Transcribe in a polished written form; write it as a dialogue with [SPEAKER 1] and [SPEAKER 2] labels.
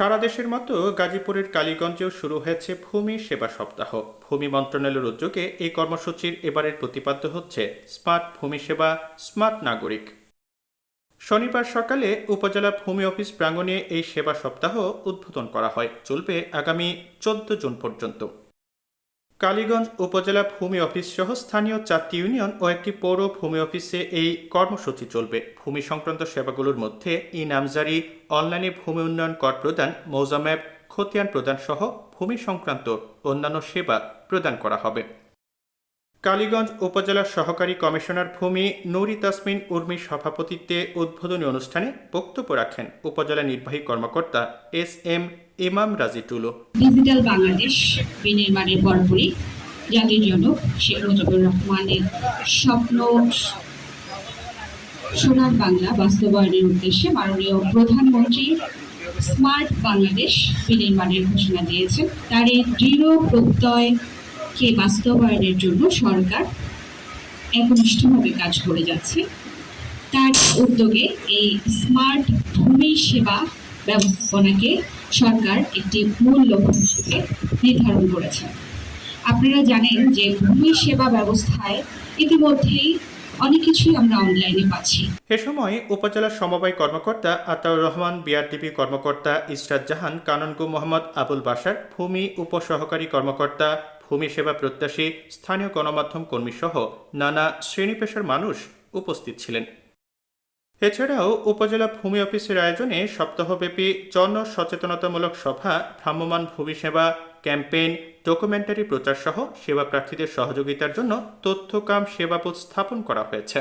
[SPEAKER 1] সারা দেশের মতো গাজীপুরের কালীগঞ্জেও শুরু হয়েছে ভূমি সেবা সপ্তাহ। ভূমি মন্ত্রণালয়ের উদ্যোগে এই কর্মসূচির এবারের প্রতিপাদ্য হচ্ছে স্মার্ট ভূমি সেবা, স্মার্ট নাগরিক। শনিবার সকালে উপজেলা ভূমি অফিস প্রাঙ্গণে এই সেবা সপ্তাহ উদ্বোধন করা হয়। চলবে আগামী 14 জুন পর্যন্ত। কালীগঞ্জ উপজেলা ভূমি অফিস সহ স্থানীয় 4টি ইউনিয়ন ও একটি পৌর ভূমি অফিসে এই কর্মসূচি চলবে। ভূমি সংক্রান্ত সেবাগুলোর মধ্যে ই নামজারি, অনলাইনে ভূমি উন্নয়ন কর প্রদান, মৌজা ম্যাপ, খতিয়ান প্রদান সহ ভূমি সংক্রান্ত অন্যান্য সেবা প্রদান করা হবে। কালীগঞ্জ উপজেলার সহকারী কমিশনার ভূমি নুরি তাসমিন উর্মির সভাপতিত্বে উদ্বোধনী অনুষ্ঠানে বক্তব্য রাখেন উপজেলা নির্বাহী কর্মকর্তা SM ইমাম রাজি টুলু।
[SPEAKER 2] ডিজিটাল বাংলাদেশ বিনির্মাণের পরপরই জাতির জনক শেখ মুজিবুর রহমানের স্বপ্ন সোনার বাংলা বাস্তবায়নের উদ্দেশ্যে মাননীয় প্রধানমন্ত্রী স্মার্ট বাংলাদেশ বিনির্মাণের ঘোষণা দিয়েছেন। তার এই দৃঢ় প্রত্যয়কে বাস্তবায়নের জন্য সরকার একনিষ্ঠভাবে কাজ করে যাচ্ছে। তার উদ্যোগে এই স্মার্ট ভূমি সেবা ব্যবস্থাপনাকে সরকার একটি মূল লক্ষ্য হিসেবে নির্ধারণ করেছে। আপনারা জানেন যে ভূমি সেবা ব্যবস্থায় ইতিমধ্যেই অনেক কিছুই আমরা অনলাইনে পাচ্ছি।
[SPEAKER 1] এ সময় উপজেলা সমবায় কর্মকর্তা আতাউর রহমান, বিআরটিপি কর্মকর্তা ইসরাত জাহান, কাননগো মোহাম্মদ আবুল বাশার, ভূমি উপসহকারী কর্মকর্তা, ভূমি সেবা প্রত্যাশী, স্থানীয় গণমাধ্যম কর্মী সহ নানা শ্রেণী পেশার মানুষ উপস্থিত ছিলেন। এছাড়াও উপজেলা ভূমি অফিসের আয়োজনে সপ্তাহব্যাপী জন সচেতনতামূলক সভা, ভ্রাম্যমাণ ভূমি সেবা ক্যাম্পেইন, ডকুমেন্টারি প্রচার সহ সেবা প্রার্থীদের সহযোগিতার জন্য তথ্যকাম সেবা বুথ স্থাপন করা হয়েছে।